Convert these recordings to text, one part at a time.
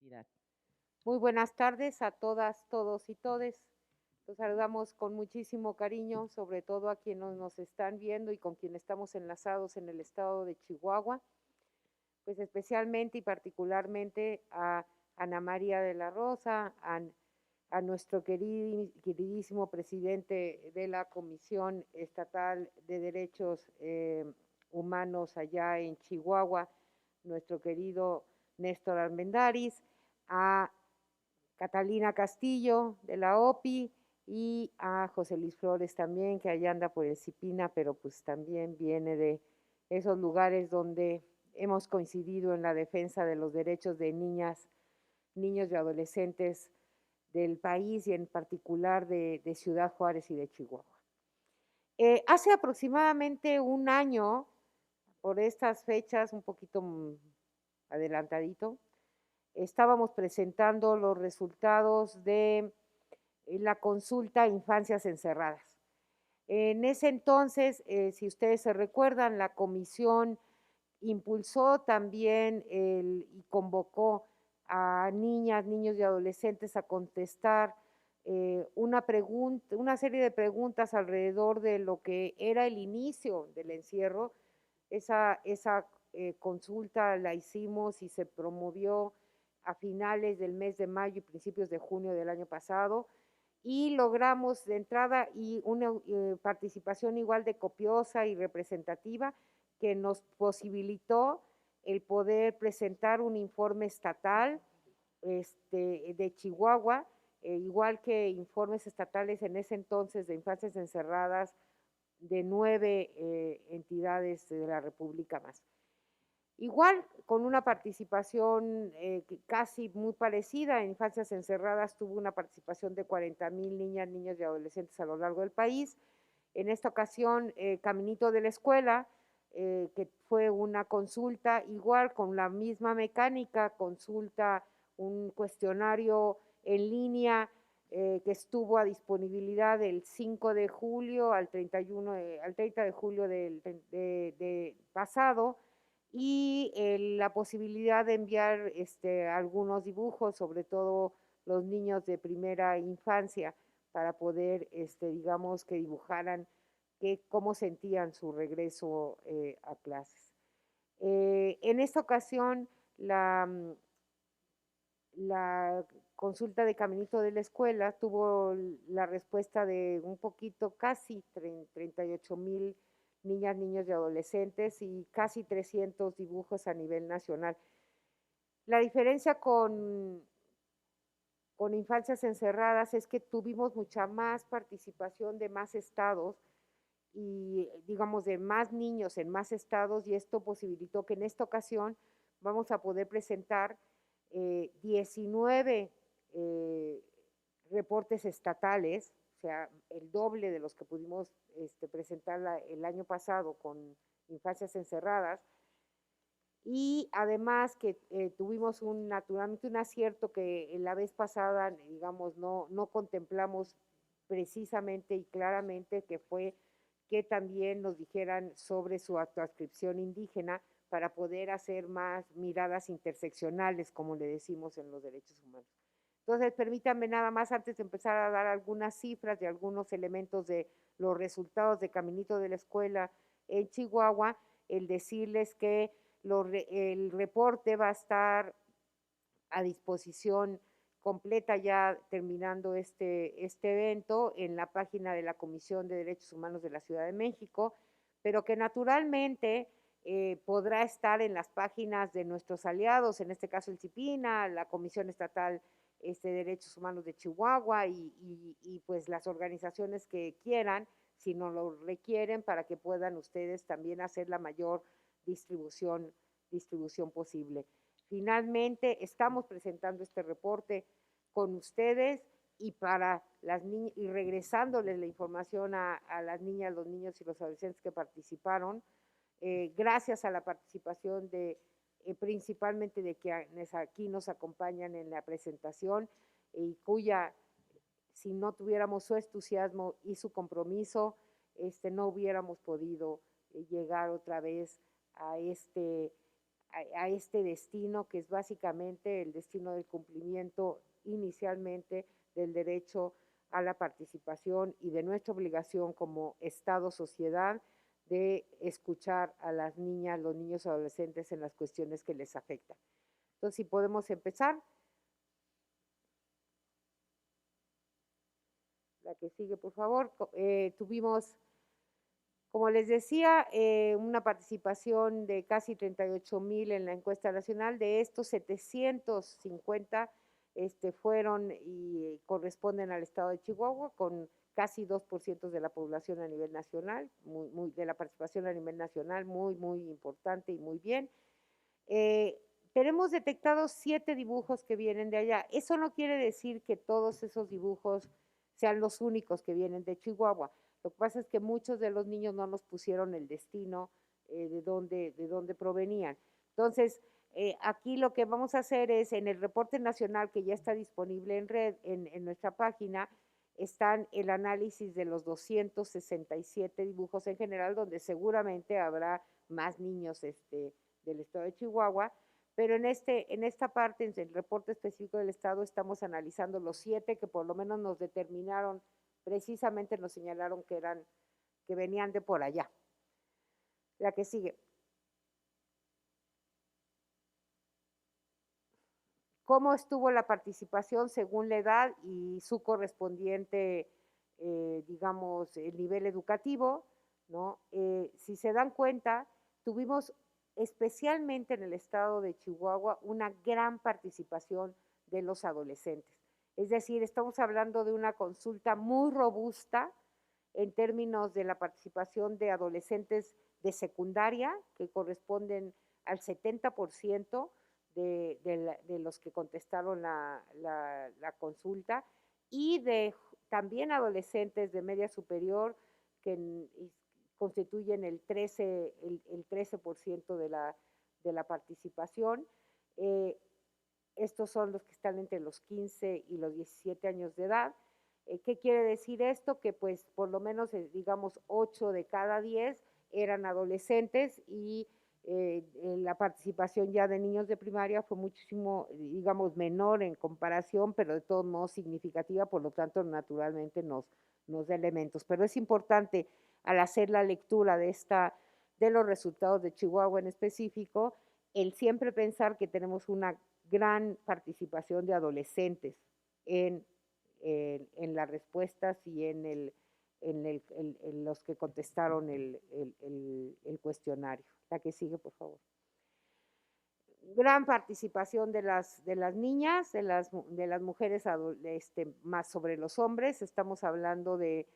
Identidad. Muy buenas tardes a todas, todos y todes. Los saludamos con muchísimo cariño, sobre todo a quienes nos están viendo y con quienes estamos enlazados en el estado de Chihuahua, pues especialmente y particularmente a Ana María de la Rosa, a nuestro queridísimo presidente de la Comisión Estatal de Derechos Humanos allá en Chihuahua, nuestro querido Néstor Armendáriz, a Catalina Castillo de la OPI y a José Luis Flores también, que allá anda por el Cipina, pero pues también viene de esos lugares donde hemos coincidido en la defensa de los derechos de niñas, niños y adolescentes del país y en particular de Ciudad Juárez y de Chihuahua. Hace aproximadamente un año, por estas fechas, un poquito adelantadito, estábamos presentando los resultados de la consulta Infancias Encerradas. En ese entonces, si ustedes se recuerdan, la comisión impulsó también y convocó a niñas, niños y adolescentes a contestar una serie de preguntas alrededor de lo que era el inicio del encierro. Esa consulta la hicimos y se promovió a finales del mes de mayo y principios de junio del año pasado y logramos de entrada y una participación igual de copiosa y representativa que nos posibilitó el poder presentar un informe estatal de Chihuahua, igual que informes estatales en ese entonces de infancias encerradas de 9 entidades de la República más. Igual, con una participación casi muy parecida, en Infancias Encerradas tuvo una participación de 40,000 niñas, niños y adolescentes a lo largo del país. En esta ocasión, Caminito de la Escuela, que fue una consulta igual con la misma mecánica, consulta, un cuestionario en línea que estuvo a disponibilidad del 5 de julio al 31, al 30 de julio de pasado, y la posibilidad de enviar algunos dibujos, sobre todo los niños de primera infancia, para poder, digamos, que dibujaran cómo sentían su regreso a clases. En esta ocasión, la consulta de Caminito de la Escuela tuvo la respuesta de un poquito, casi 38,000 niñas, niños y adolescentes y casi 300 dibujos a nivel nacional. La diferencia con Infancias Encerradas es que tuvimos mucha más participación de más estados y digamos de más niños en más estados, y esto posibilitó que en esta ocasión vamos a poder presentar 19 reportes estatales, o sea, el doble de los que pudimos presentar el año pasado con Infancias Encerradas. Y además que tuvimos naturalmente un acierto que la vez pasada, digamos, no contemplamos precisamente y claramente, que fue que también nos dijeran sobre su autoascripción indígena para poder hacer más miradas interseccionales, como le decimos en los derechos humanos. Entonces, permítanme nada más, antes de empezar a dar algunas cifras y algunos elementos de los resultados de Caminito de la Escuela en Chihuahua, el decirles que el reporte va a estar a disposición completa ya terminando este evento en la página de la Comisión de Derechos Humanos de la Ciudad de México, pero que naturalmente podrá estar en las páginas de nuestros aliados, en este caso el CIPINA, la Comisión Estatal de Derechos Humanos de Chihuahua y pues las organizaciones que quieran, si no lo requieren, para que puedan ustedes también hacer la mayor distribución posible. Finalmente, estamos presentando este reporte con ustedes y para las niñas, y regresándoles la información a las niñas, los niños y los adolescentes que participaron, gracias a la participación de principalmente de quienes aquí nos acompañan en la presentación y cuya, si no tuviéramos su entusiasmo y su compromiso, no hubiéramos podido llegar otra vez a a este destino, que es básicamente el destino del cumplimiento inicialmente del derecho a la participación y de nuestra obligación como Estado, sociedad, de escuchar a las niñas, los niños y adolescentes en las cuestiones que les afectan. Entonces, si podemos empezar. La que sigue, por favor. Tuvimos, como les decía, una participación de casi 38,000 en la encuesta nacional. De estos, 750 fueron y corresponden al estado de Chihuahua, con casi 2% de la población a nivel nacional, de la participación a nivel nacional, muy importante y muy bien. Tenemos detectados 7 dibujos que vienen de allá. Eso no quiere decir que todos esos dibujos sean los únicos que vienen de Chihuahua. Lo que pasa es que muchos de los niños no nos pusieron el destino de dónde provenían. Entonces, aquí lo que vamos a hacer es, en el reporte nacional que ya está disponible en red, en nuestra página, están el análisis de los 267 dibujos en general, donde seguramente habrá más niños del estado de Chihuahua, pero en esta parte, en el reporte específico del estado, estamos analizando los 7 que por lo menos nos determinaron, precisamente nos señalaron que venían de por allá. La que sigue. ¿Cómo estuvo la participación según la edad y su correspondiente, digamos, el nivel educativo, ¿no? Si se dan cuenta, tuvimos especialmente en el estado de Chihuahua una gran participación de los adolescentes. Es decir, estamos hablando de una consulta muy robusta en términos de la participación de adolescentes de secundaria, que corresponden al 70% de los que contestaron la consulta, y de también adolescentes de media superior, que constituyen el 13% de la participación. Estos son los que están entre los 15 y los 17 años de edad. ¿Qué quiere decir esto? Que pues por lo menos, digamos, 8 de cada 10 eran adolescentes, y la participación ya de niños de primaria fue muchísimo, digamos, menor en comparación, pero de todos modos significativa, por lo tanto, naturalmente nos da elementos. Pero es importante, al hacer la lectura de los resultados de Chihuahua en específico, el siempre pensar que tenemos una gran participación de adolescentes en las respuestas y en los que contestaron el cuestionario. La que sigue, por favor. Gran participación de las niñas, de las mujeres, más sobre los hombres. Estamos hablando de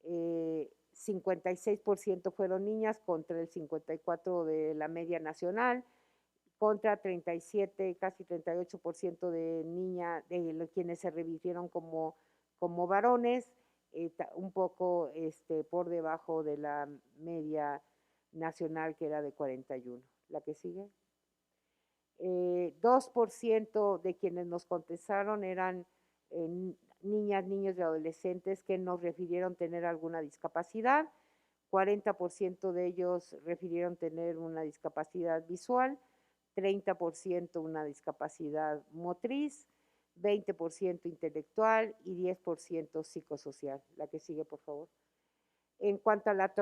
56% fueron niñas contra el 54% de la media nacional, contra 37, casi 38% de niñas, de quienes se revistieron como varones, un poco por debajo de la media nacional, que era de 41. La que sigue. 2% de quienes nos contestaron eran niñas, niños y adolescentes que nos refirieron tener alguna discapacidad. 40% de ellos refirieron tener una discapacidad visual, 30% una discapacidad motriz, 20% intelectual y 10% psicosocial. La que sigue, por favor. En cuanto a la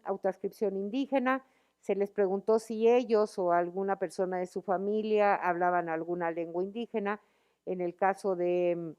autoascripción indígena, se les preguntó si ellos o alguna persona de su familia hablaban alguna lengua indígena. En el caso de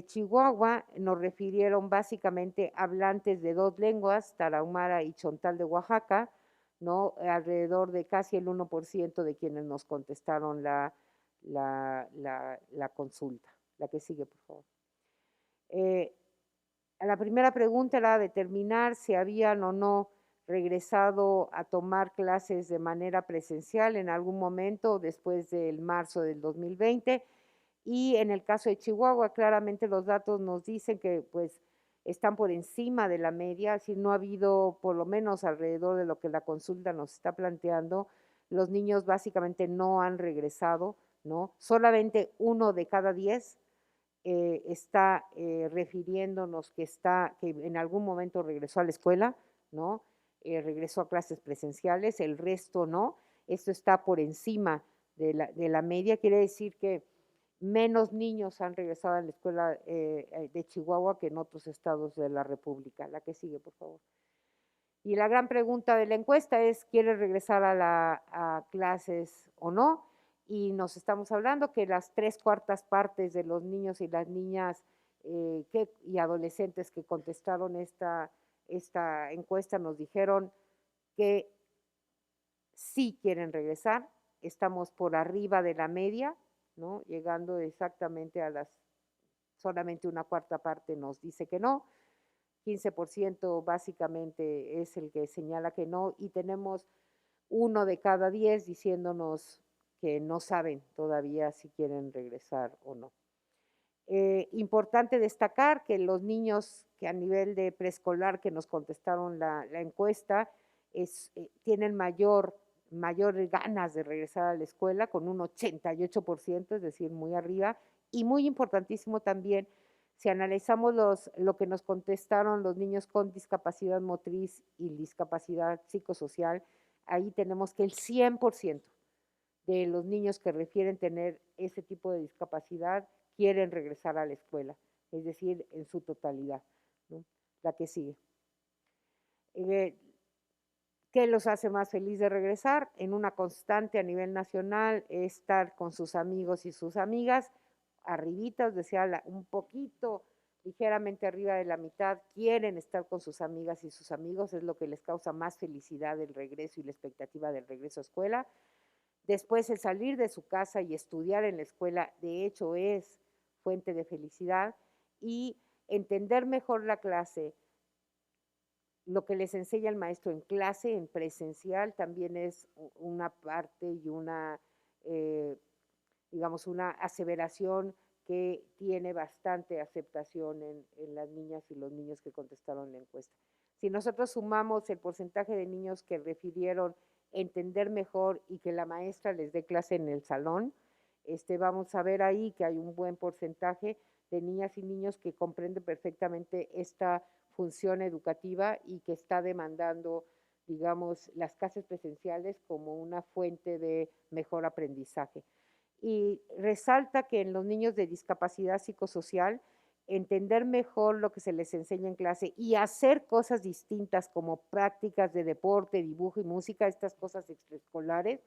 Chihuahua, nos refirieron básicamente hablantes de 2 lenguas, tarahumara y chontal de Oaxaca, ¿no? Alrededor de casi el 1% de quienes nos contestaron la consulta. La que sigue, por favor. La primera pregunta era determinar si habían o no regresado a tomar clases de manera presencial en algún momento después del marzo del 2020. Y en el caso de Chihuahua, claramente los datos nos dicen que pues están por encima de la media, así no ha habido, por lo menos alrededor de lo que la consulta nos está planteando, los niños básicamente no han regresado, ¿no? Solamente 1 de cada 10 está refiriéndonos que en algún momento regresó a la escuela, ¿no? Regresó a clases presenciales, el resto no. esto está por encima de la media, quiere decir que menos niños han regresado a la escuela de Chihuahua que en otros estados de la República. La que sigue, por favor. Y la gran pregunta de la encuesta es, ¿quieres regresar a clases o no? Y nos estamos hablando que las 3/4 partes de los niños y las niñas y adolescentes que contestaron esta encuesta nos dijeron que sí quieren regresar. Estamos por arriba de la media, ¿no? Llegando exactamente solamente una cuarta parte nos dice que no. 15% básicamente es el que señala que no, y tenemos 1 de cada 10 diciéndonos que no saben todavía si quieren regresar o no. Importante destacar que los niños que a nivel de preescolar que nos contestaron la encuesta tienen mayor ganas de regresar a la escuela con un 88%, es decir, muy arriba, y muy importantísimo también, si analizamos lo que nos contestaron los niños con discapacidad motriz y discapacidad psicosocial, ahí tenemos que el 100% de los niños que refieren tener ese tipo de discapacidad quieren regresar a la escuela, es decir, en su totalidad, ¿no? La que sigue. ¿Qué los hace más feliz de regresar? En una constante a nivel nacional, estar con sus amigos y sus amigas, arribita, os decía, un poquito, ligeramente arriba de la mitad, quieren estar con sus amigas y sus amigos, es lo que les causa más felicidad el regreso y la expectativa del regreso a escuela. Después, el salir de su casa y estudiar en la escuela, de hecho, es fuente de felicidad, y entender mejor la clase, lo que les enseña el maestro en clase, en presencial, también es una parte y digamos, una aseveración que tiene bastante aceptación en las niñas y los niños que contestaron la encuesta. Si nosotros sumamos el porcentaje de niños que refirieron entender mejor y que la maestra les dé clase en el salón, vamos a ver ahí que hay un buen porcentaje de niñas y niños que comprenden perfectamente esta función educativa y que está demandando, digamos, las clases presenciales como una fuente de mejor aprendizaje. Y resalta que en los niños de discapacidad psicosocial, entender mejor lo que se les enseña en clase y hacer cosas distintas como prácticas de deporte, dibujo y música, estas cosas extraescolares,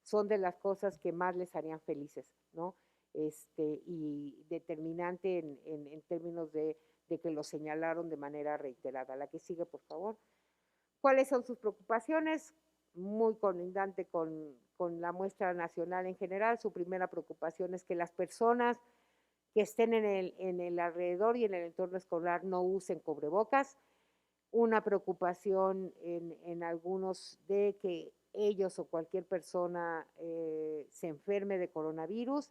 son de las cosas que más les harían felices, ¿no? Y determinante en términos de que lo señalaron de manera reiterada. La que sigue, por favor. ¿Cuáles son sus preocupaciones? Muy colindante con la muestra nacional en general. Su primera preocupación es que las personas que estén en el alrededor y en el entorno escolar no usen cubrebocas. Una preocupación en algunos de que ellos o cualquier persona se enferme de coronavirus.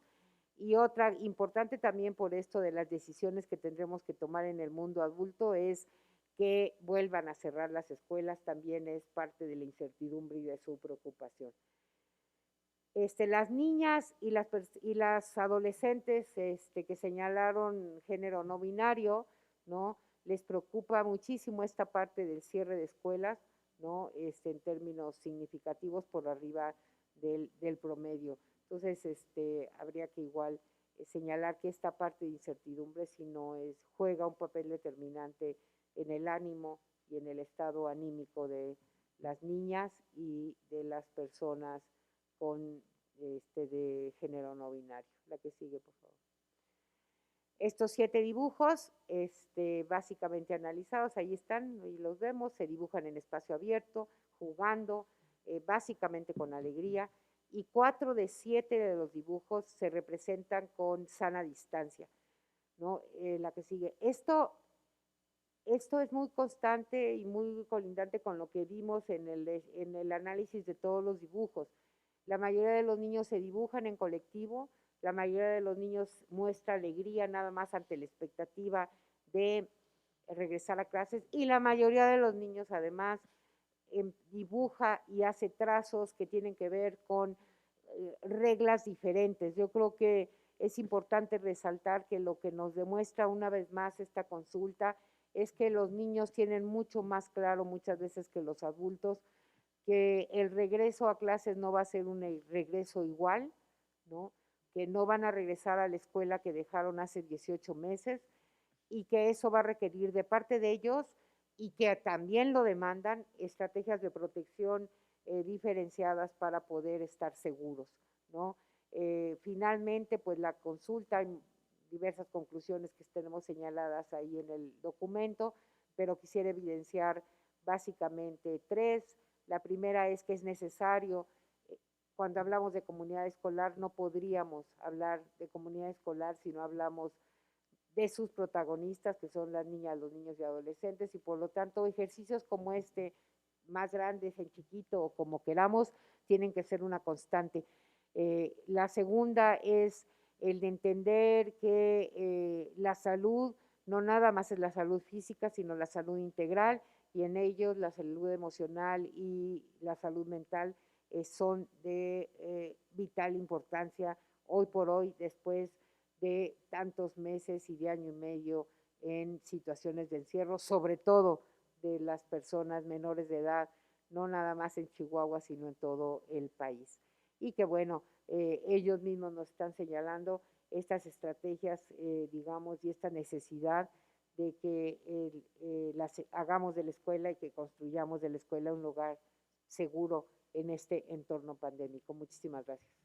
Y otra importante también por esto de las decisiones que tendremos que tomar en el mundo adulto es que vuelvan a cerrar las escuelas, también es parte de la incertidumbre y de su preocupación. Las niñas y las adolescentes que señalaron género no binario, ¿no? Les preocupa muchísimo esta parte del cierre de escuelas, ¿no? En términos significativos por arriba del promedio. Entonces, habría que igual señalar que esta parte de incertidumbre si no juega un papel determinante en el ánimo y en el estado anímico de las niñas y de las personas con de género no binario. La que sigue, por favor. Estos 7 dibujos, básicamente analizados, ahí están y los vemos, se dibujan en espacio abierto, jugando, básicamente con alegría, y 4 de 7 de los dibujos se representan con sana distancia, ¿no? La que sigue. Esto es muy constante y muy colindante con lo que vimos en el análisis de todos los dibujos. La mayoría de los niños se dibujan en colectivo, la mayoría de los niños muestra alegría nada más ante la expectativa de regresar a clases, y la mayoría de los niños además dibuja y hace trazos que tienen que ver con reglas diferentes. Yo creo que es importante resaltar que lo que nos demuestra una vez más esta consulta es que los niños tienen mucho más claro muchas veces que los adultos que el regreso a clases no va a ser un regreso igual, ¿no? Que no van a regresar a la escuela que dejaron hace 18 meses y que eso va a requerir de parte de ellos y que también lo demandan estrategias de protección diferenciadas para poder estar seguros, ¿no? Finalmente, pues la consulta, hay diversas conclusiones que tenemos señaladas ahí en el documento, pero quisiera evidenciar básicamente tres. La primera es que es necesario, cuando hablamos de comunidad escolar, no podríamos hablar de comunidad escolar si no hablamos de sus protagonistas, que son las niñas, los niños y adolescentes, y por lo tanto ejercicios como este, más grandes, en chiquito o como queramos, tienen que ser una constante. La segunda es el de entender que la salud no nada más es la salud física, sino la salud integral, y en ellos la salud emocional y la salud mental son de vital importancia hoy por hoy, después de tantos meses y de año y medio en situaciones de encierro, sobre todo de las personas menores de edad, no nada más en Chihuahua, sino en todo el país. Y que bueno, ellos mismos nos están señalando estas estrategias, digamos, y esta necesidad de que las hagamos de la escuela y que construyamos de la escuela un lugar seguro en este entorno pandémico. Muchísimas gracias.